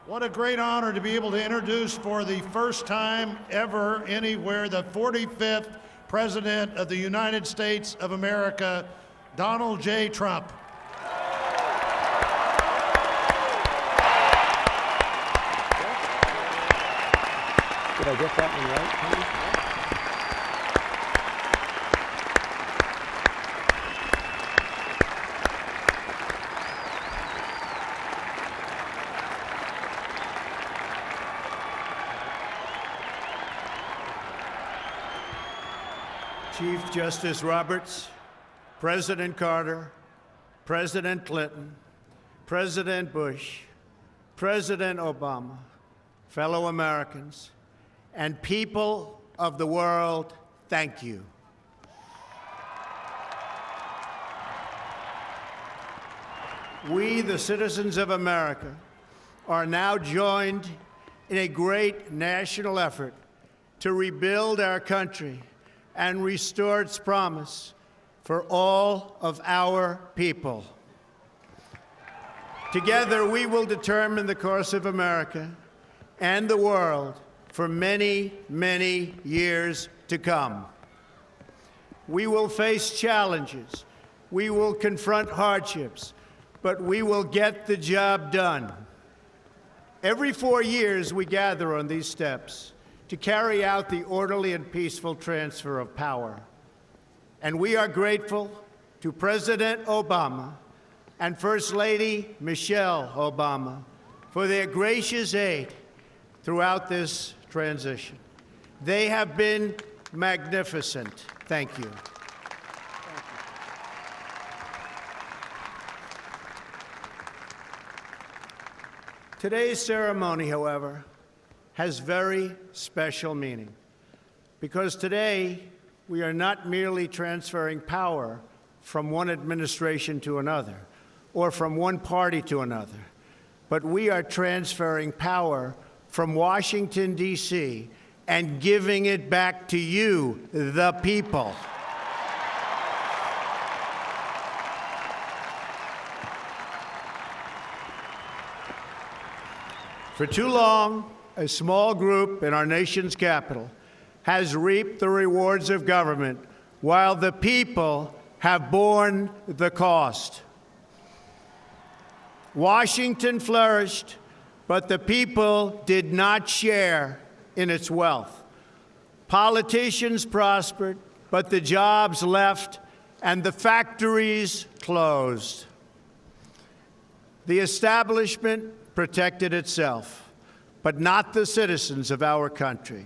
What a great honor to be able to introduce for the first time ever anywhere the 45th President of the United States of America, Donald J. Trump. Did I get that one right, Tony? Chief Justice Roberts, President Carter, President Clinton, President Bush, President Obama, fellow Americans, and people of the world, thank you. We, the citizens of America, are now joined in a great national effort to rebuild our country and restore its promise for all of our people. Together, we will determine the course of America and the world for many, many years to come. We will face challenges. We will confront hardships, but we will get the job done. Every 4 years, we gather on these steps to carry out the orderly and peaceful transfer of power. And we are grateful to President Obama and First Lady Michelle Obama for their gracious aid throughout this transition. They have been magnificent. Thank you. Today's ceremony, however, has very special meaning, because today we are not merely transferring power from one administration to another or from one party to another, but we are transferring power from Washington, D.C., and giving it back to you, the people. For too long, a small group in our nation's capital has reaped the rewards of government while the people have borne the cost. Washington flourished, but the people did not share in its wealth. Politicians prospered, but the jobs left and the factories closed. The establishment protected itself, but not the citizens of our country.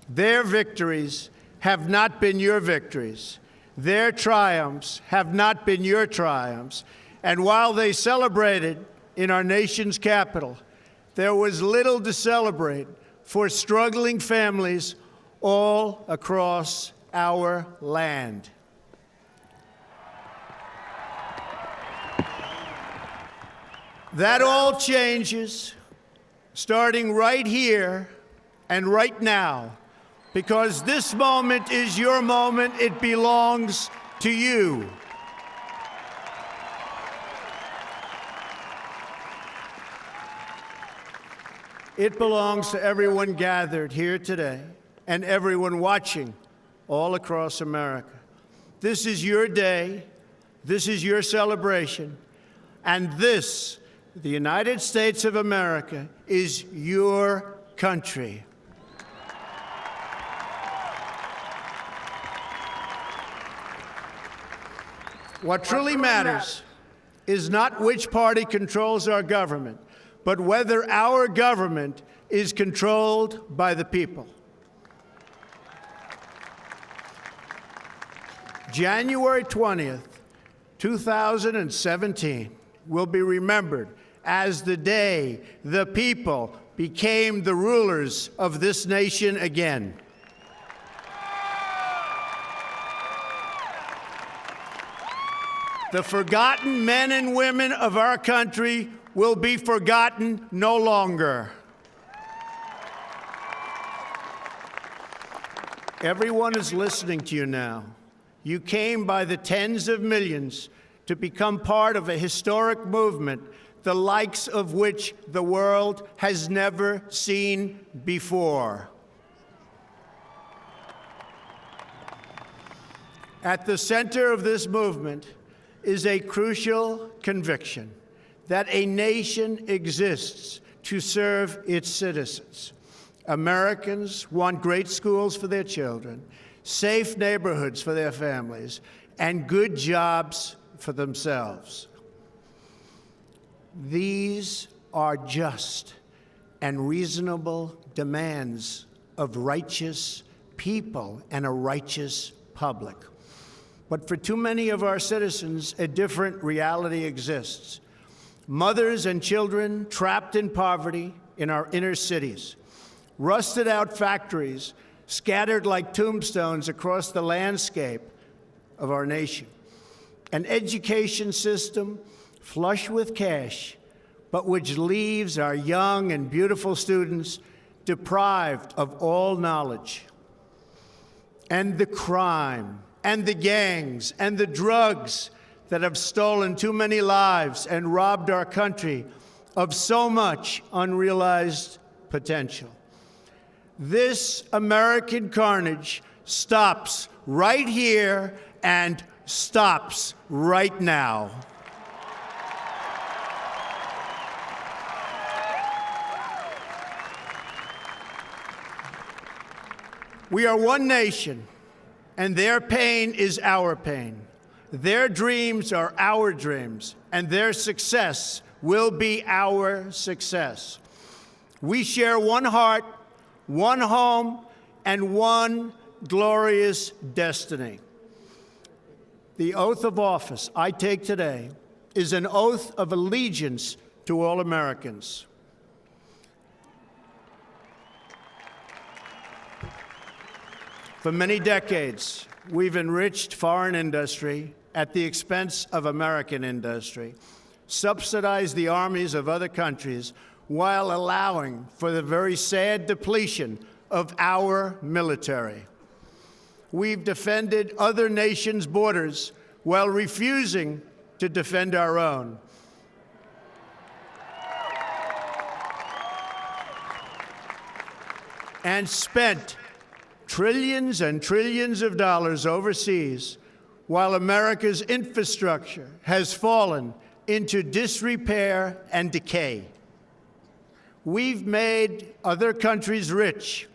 Their victories have not been your victories. Their triumphs have not been your triumphs. And while they celebrated in our nation's capital, there was little to celebrate for struggling families all across our land. That all changes starting right here and right now, because this moment is your moment. It belongs to you. It belongs to everyone gathered here today and everyone watching all across America. This is your day. This is your celebration. And this, the United States of America, is your country. What truly matters is not which party controls our government, but whether our government is controlled by the people. January 20th, 2017 will be remembered as the day the people became the rulers of this nation again. The forgotten men and women of our country will be forgotten no longer. Everyone is listening to you now. You came by the tens of millions to become part of a historic movement the likes of which the world has never seen before. At the center of this movement is a crucial conviction that a nation exists to serve its citizens. Americans want great schools for their children, safe neighborhoods for their families, and good jobs for themselves. These are just and reasonable demands of righteous people and a righteous public. But for too many of our citizens, a different reality exists. Mothers and children trapped in poverty in our inner cities, rusted out factories scattered like tombstones across the landscape of our nation, an education system flush with cash, but which leaves our young and beautiful students deprived of all knowledge, and the crime and the gangs and the drugs that have stolen too many lives and robbed our country of so much unrealized potential. This American carnage stops right here and stops right now. We are one nation, and their pain is our pain. Their dreams are our dreams, and their success will be our success. We share one heart, one home, and one glorious destiny. The oath of office I take today is an oath of allegiance to all Americans. For many decades, we've enriched foreign industry at the expense of American industry, subsidized the armies of other countries while allowing for the very sad depletion of our military. We've defended other nations' borders while refusing to defend our own. And spent trillions and trillions of dollars overseas while America's infrastructure has fallen into disrepair and decay. We've made other countries rich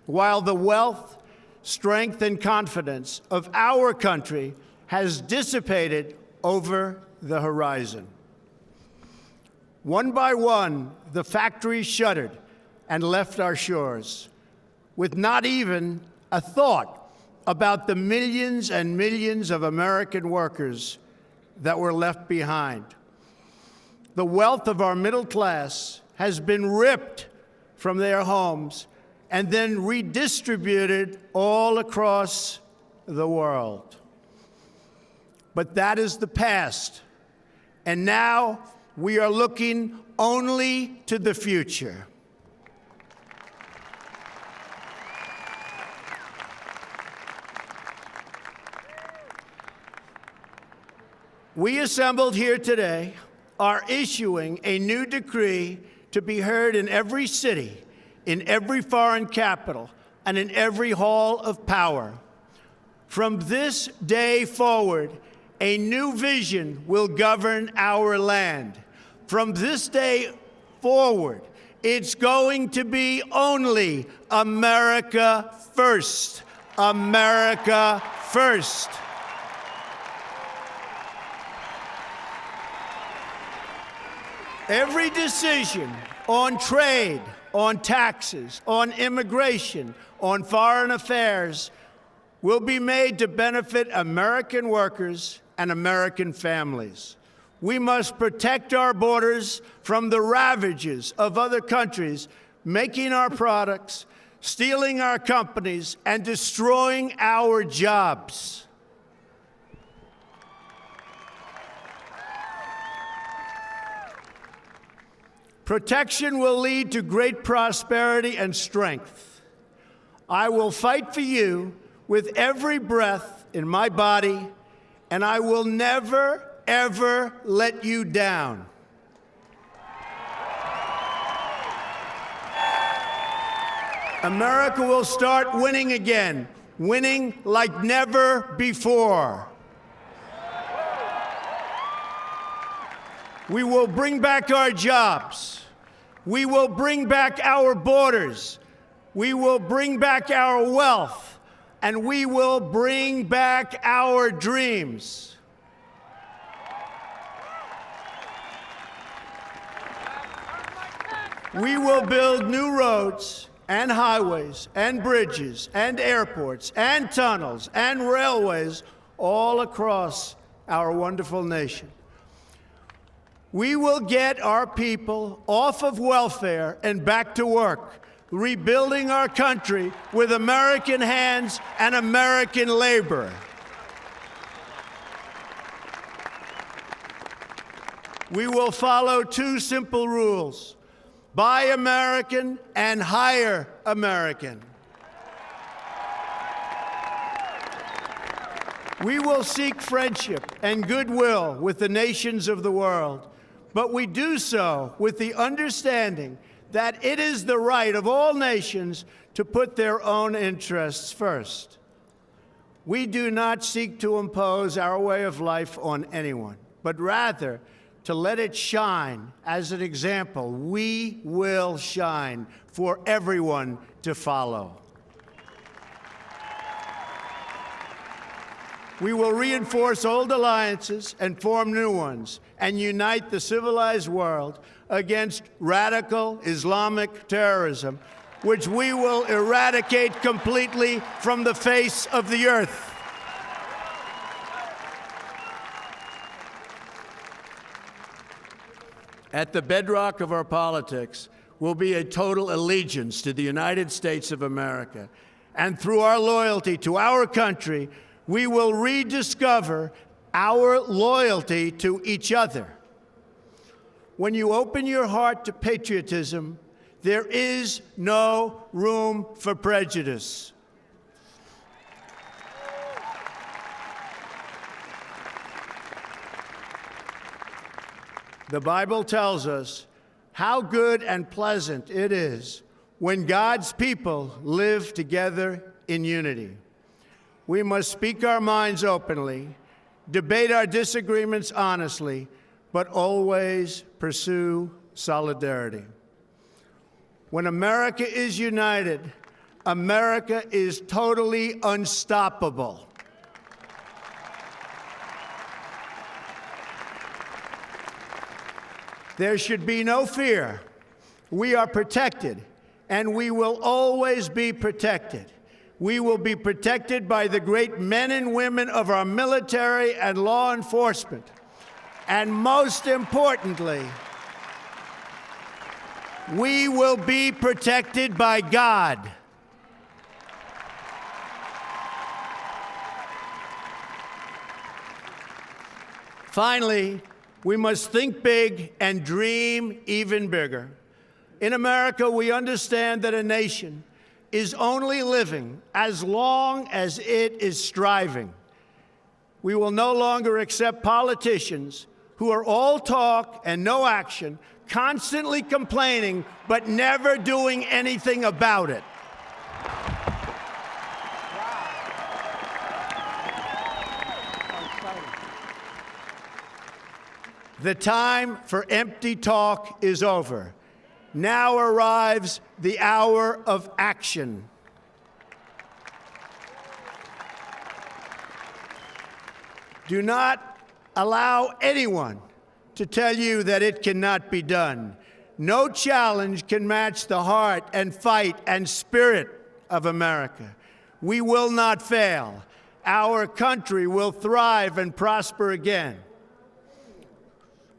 while the wealth, strength, and confidence of our country has dissipated over the horizon. One by one, the factories shuttered and left our shores, with not even a thought about the millions and millions of American workers that were left behind. The wealth of our middle class has been ripped from their homes and then redistributed all across the world. But that is the past, and now we are looking only to the future. We assembled here today are issuing a new decree to be heard in every city, in every foreign capital, and in every hall of power. From this day forward, a new vision will govern our land. From this day forward, it's going to be only America first. America first. Every decision on trade, on taxes, on immigration, on foreign affairs will be made to benefit American workers and American families. We must protect our borders from the ravages of other countries, making our products, stealing our companies, and destroying our jobs. Protection will lead to great prosperity and strength. I will fight for you with every breath in my body, and I will never, ever let you down. America will start winning again, winning like never before. We will bring back our jobs. We will bring back our borders. We will bring back our wealth. And we will bring back our dreams. We will build new roads and highways and bridges and airports and tunnels and railways all across our wonderful nation. We will get our people off of welfare and back to work, rebuilding our country with American hands and American labor. We will follow two simple rules: buy American and hire American. We will seek friendship and goodwill with the nations of the world, but we do so with the understanding that it is the right of all nations to put their own interests first. We do not seek to impose our way of life on anyone, but rather to let it shine as an example. We will shine for everyone to follow. We will reinforce old alliances and form new ones and unite the civilized world against radical Islamic terrorism, which we will eradicate completely from the face of the earth. At the bedrock of our politics will be a total allegiance to the United States of America. And through our loyalty to our country, we will rediscover our loyalty to each other. When you open your heart to patriotism, there is no room for prejudice. The Bible tells us how good and pleasant it is when God's people live together in unity. We must speak our minds openly, debate our disagreements honestly, but always pursue solidarity. When America is united, America is totally unstoppable. There should be no fear. We are protected, and we will always be protected. We will be protected by the great men and women of our military and law enforcement. And most importantly, we will be protected by God. Finally, we must think big and dream even bigger. In America, we understand that a nation is only living as long as it is striving. We will no longer accept politicians who are all talk and no action, constantly complaining but never doing anything about it. The time for empty talk is over. Now arrives the hour of action. Do not allow anyone to tell you that it cannot be done. No challenge can match the heart and fight and spirit of America. We will not fail. Our country will thrive and prosper again.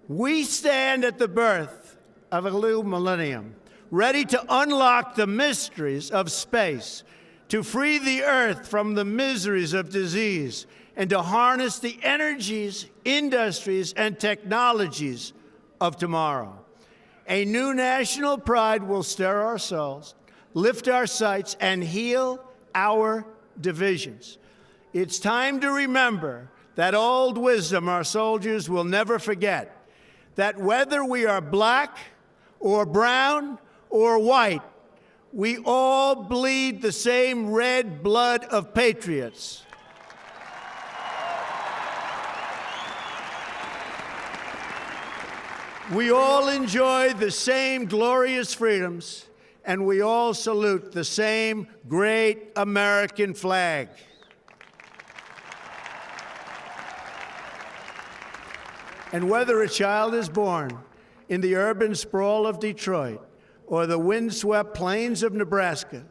We stand at the birth of a new millennium, ready to unlock the mysteries of space, to free the earth from the miseries of disease, and to harness the energies, industries, and technologies of tomorrow. A new national pride will stir our souls, lift our sights, and heal our divisions. It's time to remember that old wisdom our soldiers will never forget, that whether we are black or brown or white, We all bleed the same red blood of patriots. We all enjoy the same glorious freedoms, and we all salute the same great American flag. And whether a child is born in the urban sprawl of Detroit or the windswept plains of Nebraska,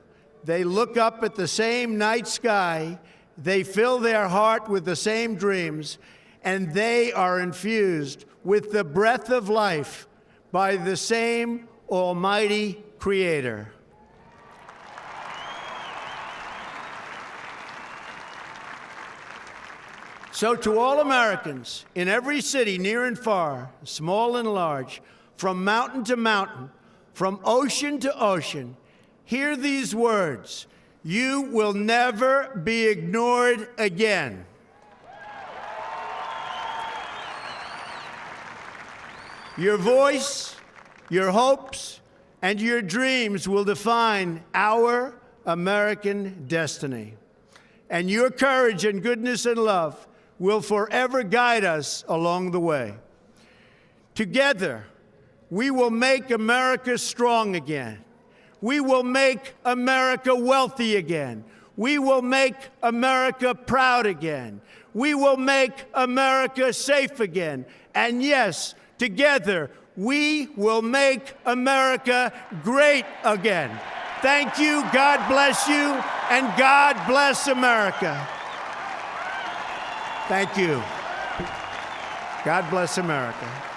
they look up at the same night sky, they fill their heart with the same dreams, and they are infused with the breath of life by the same almighty Creator. So to all Americans in every city, near and far, small and large, from mountain to mountain, from ocean to ocean, hear these words: you will never be ignored again. Your voice, your hopes, and your dreams will define our American destiny. And your courage and goodness and love will forever guide us along the way. Together, we will make America strong again. We will make America wealthy again. We will make America proud again. We will make America safe again. And yes, together, we will make America great again. Thank you, God bless you, and God bless America. Thank you. God bless America.